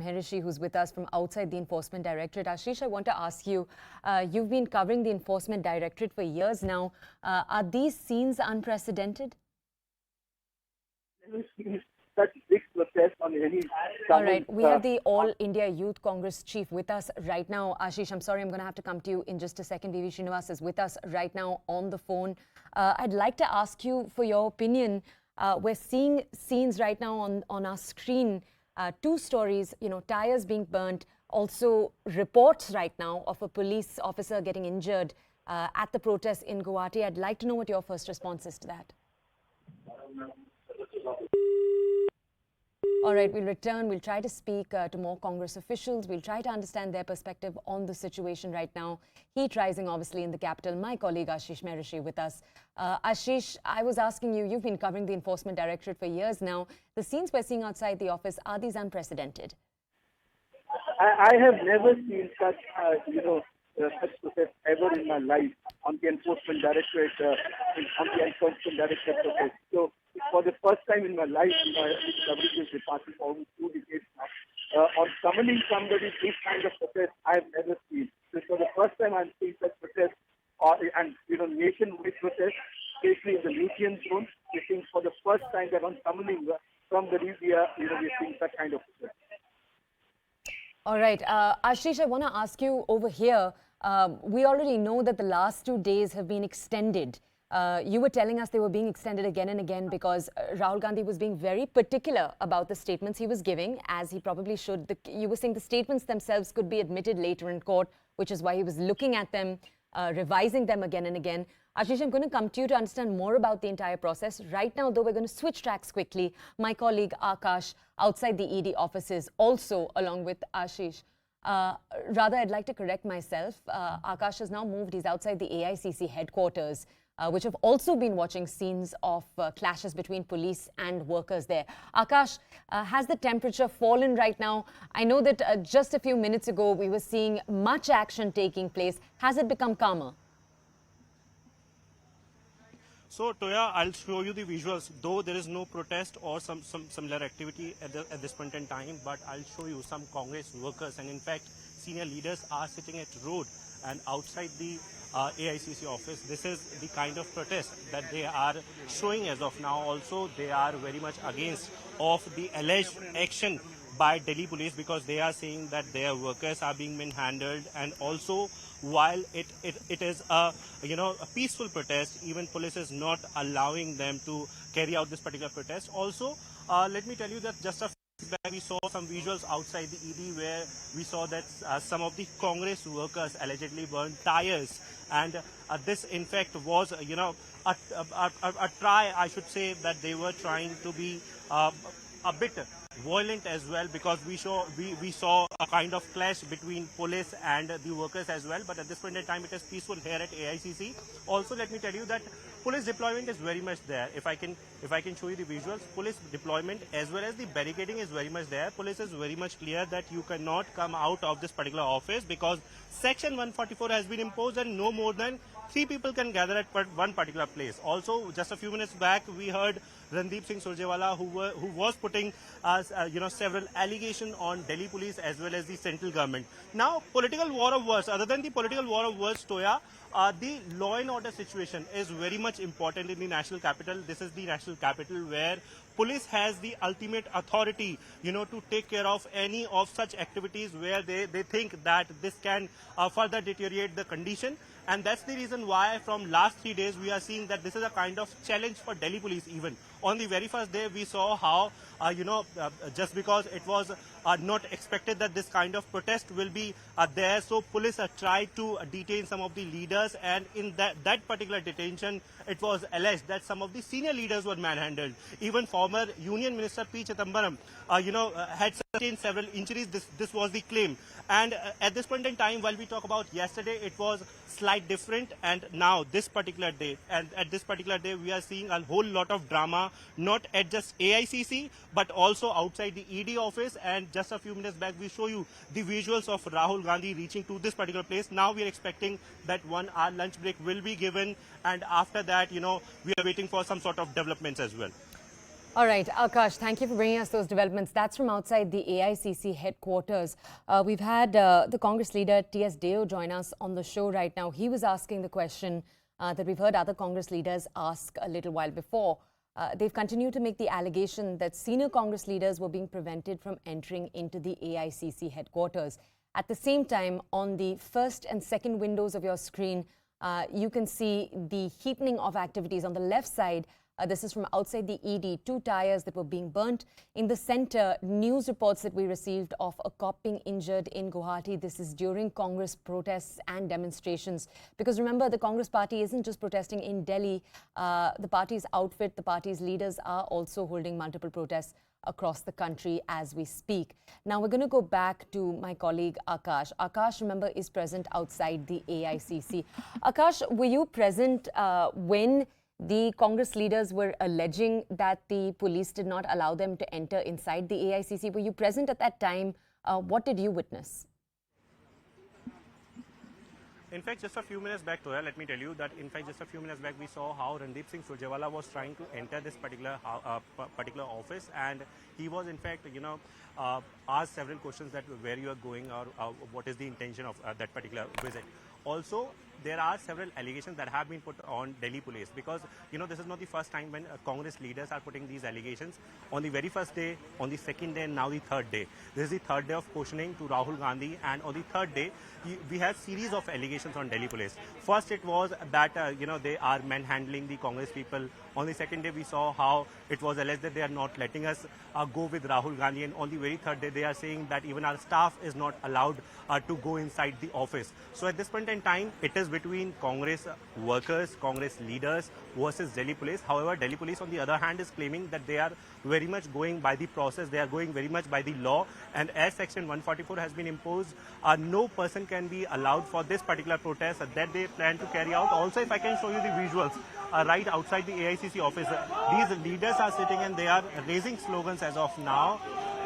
Maharishi, who's with us from outside the Enforcement Directorate. Ashish, I want to ask you, you've been covering the Enforcement Directorate for years now. Are these scenes unprecedented? Such big protest on any. All right, we have the All India Youth Congress chief with us right now. Ashish, I'm sorry, I'm going to have to come to you in just a second. V.V. Srinivas is with us right now on the phone. I'd like to ask you for your opinion. We're seeing scenes right now on our screen. Two stories, tires being burnt. Also, reports right now of a police officer getting injured at the protest in Guwahati. I'd like to know what your first response is to that. All right, we'll return. We'll try to speak to more Congress officials. We'll try to understand their perspective on the situation right now. Heat rising, obviously, in the capital. My colleague Ashish Maharishi with us. Ashish, I was asking you, you've been covering the Enforcement Directorate for years now. The scenes we're seeing outside the office, are these unprecedented? I have never seen such, such protest ever in my life on the Enforcement Directorate, protest. So, for the first time in my life, in covering this department for almost 2 decades now, on summoning somebody, this kind of protest I have never seen. So, for the first time I'm seeing such protest, and nationwide protest, especially in the Luthean zone. We're seeing for the first time that on summoning somebody, we're seeing such kind of protest. All right, Ashish, I want to ask you over here. We already know that the last 2 days have been extended. You were telling us they were being extended again and again because Rahul Gandhi was being very particular about the statements he was giving, as he probably should. You were saying the statements themselves could be admitted later in court, which is why he was looking at them, revising them again and again. Ashish, I'm going to come to you to understand more about the entire process. Right now, though, we're going to switch tracks quickly. My colleague Akash, outside the ED offices, also along with Ashish. Rather, I'd like to correct myself. Akash has now moved. He's outside the AICC headquarters, which have also been watching scenes of clashes between police and workers there. Akash, has the temperature fallen right now? I know that just a few minutes ago, we were seeing much action taking place. Has it become calmer? So, Toya, I'll show you the visuals, though there is no protest or some similar activity at this point in time, but I'll show you some Congress workers, and in fact, senior leaders are sitting at road and outside the AICC office. This is the kind of protest that they are showing as of now. Also, they are very much against of the alleged action by Delhi police, because they are saying that their workers are being manhandled, and also while it is a peaceful protest, even police is not allowing them to carry out this particular protest. Also, let me tell you that just a few days back we saw some visuals outside the ED where we saw that some of the Congress workers allegedly burned tires, and this in fact was a try, I should say, that they were trying to be a bit violent as well, because we saw a kind of clash between police and the workers as well. But at this point in time, it is peaceful here at AICC. Also, let me tell you that police deployment is very much there. If I can show you the visuals, police deployment as well as the barricading is very much there. Police is very much clear that you cannot come out of this particular office because Section 144 has been imposed and no more than 3 people can gather at one particular place. Also, just a few minutes back, we heard Randeep Singh Surjewala, who was putting several allegations on Delhi police as well as the central government. Now, political war of words. Other than the political war of words, Toya, the law and order situation is very much important in the national capital. This is the national capital where police has the ultimate authority, to take care of any of such activities where they think that this can further deteriorate the condition. And that's the reason why from last 3 days we are seeing that this is a kind of challenge for Delhi police even. On the very first day we saw how, just because it was not expected that this kind of protest will be there, so police tried to detain some of the leaders, and in that particular detention it was alleged that some of the senior leaders were manhandled. Even former Union Minister P. Chidambaram, had sustained several injuries. This was the claim. And at this point in time, while we talk about yesterday, it was slight different, and now this particular day, and at this particular day, we are seeing a whole lot of drama, not at just AICC, but also outside the ED office. And just a few minutes back, we show you the visuals of Rahul Gandhi reaching to this particular place. Now we are expecting that 1 hour lunch break will be given, and after that, we are waiting for some sort of developments as well. All right, Akash, thank you for bringing us those developments. That's from outside the AICC headquarters. We've had the Congress leader, T.S. Deo, join us on the show right now. He was asking the question that we've heard other Congress leaders ask a little while before. They've continued to make the allegation that senior Congress leaders were being prevented from entering into the AICC headquarters. At the same time, on the first and second windows of your screen, you can see the heapening of activities. On the left side, this is from outside the ED, 2 tires that were being burnt. In the center, news reports that we received of a cop being injured in Guwahati. This is during Congress protests and demonstrations. Because remember, the Congress party isn't just protesting in Delhi. The party's outfit, the party's leaders are also holding multiple protests across the country as we speak. Now we're going to go back to my colleague Akash. Akash, remember, is present outside the AICC. Akash, were you present when the Congress leaders were alleging that the police did not allow them to enter inside the AICC? Were you present at that time? What did you witness? In fact, just a few minutes back, Toya, let me tell you that, in fact, just a few minutes back, we saw how Randeep Singh Surjewala was trying to enter this particular office, and he was, in fact, asked several questions that where you are going or what is the intention of that particular visit. Also, there are several allegations that have been put on Delhi police, because this is not the first time when Congress leaders are putting these allegations. On the very first day, on the second day, and now the third day. This is the third day of questioning to Rahul Gandhi, and on the third day we have series of allegations on Delhi police. First it was that they are manhandling the Congress people. On the second day we saw how it was alleged that they are not letting us go with Rahul Gandhi, and on the very third day they are saying that even our staff is not allowed to go inside the office. So at this point in time, it is between Congress workers, Congress leaders versus Delhi police. However, Delhi police on the other hand is claiming that they are very much going by the process, they are going very much by the law, and as section 144 has been imposed, no person can be allowed for this particular protest that they plan to carry out. Also, if I can show you the visuals right outside the AICC office, these leaders are sitting and they are raising slogans as of now.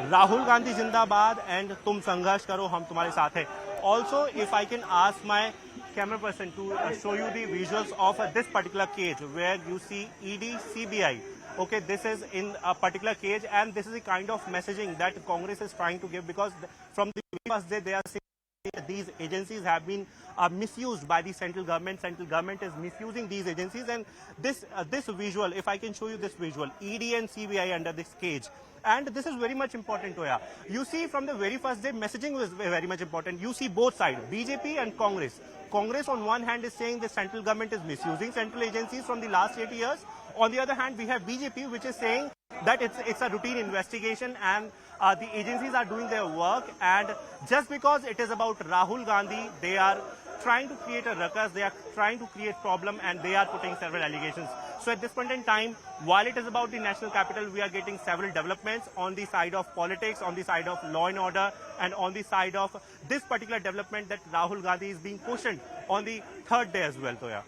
Rahul Gandhi Zindabad and Tum Sangharsh Karo, Hum Tumhare Saath Hai. Also, if I can ask my camera person to show you the visuals of this particular cage where you see ED, CBI. Okay, this is in a particular cage, and this is the kind of messaging that Congress is trying to give, because from the first day they are saying that these agencies have been misused by the central government. Central government is misusing these agencies, and this visual, if I can show you this visual, ED and CBI under this cage. And this is very much important, Toya. You see, from the very first day, messaging was very much important. You see both sides, BJP and Congress. Congress on one hand is saying the central government is misusing central agencies from the last 8 years. On the other hand, we have BJP, which is saying that it's a routine investigation and the agencies are doing their work. And just because it is about Rahul Gandhi, they are trying to create a ruckus, they are trying to create problem, and they are putting several allegations. So at this point in time, while it is about the national capital, we are getting several developments on the side of politics, on the side of law and order, and on the side of this particular development that Rahul Gandhi is being questioned on the third day as well, Toya.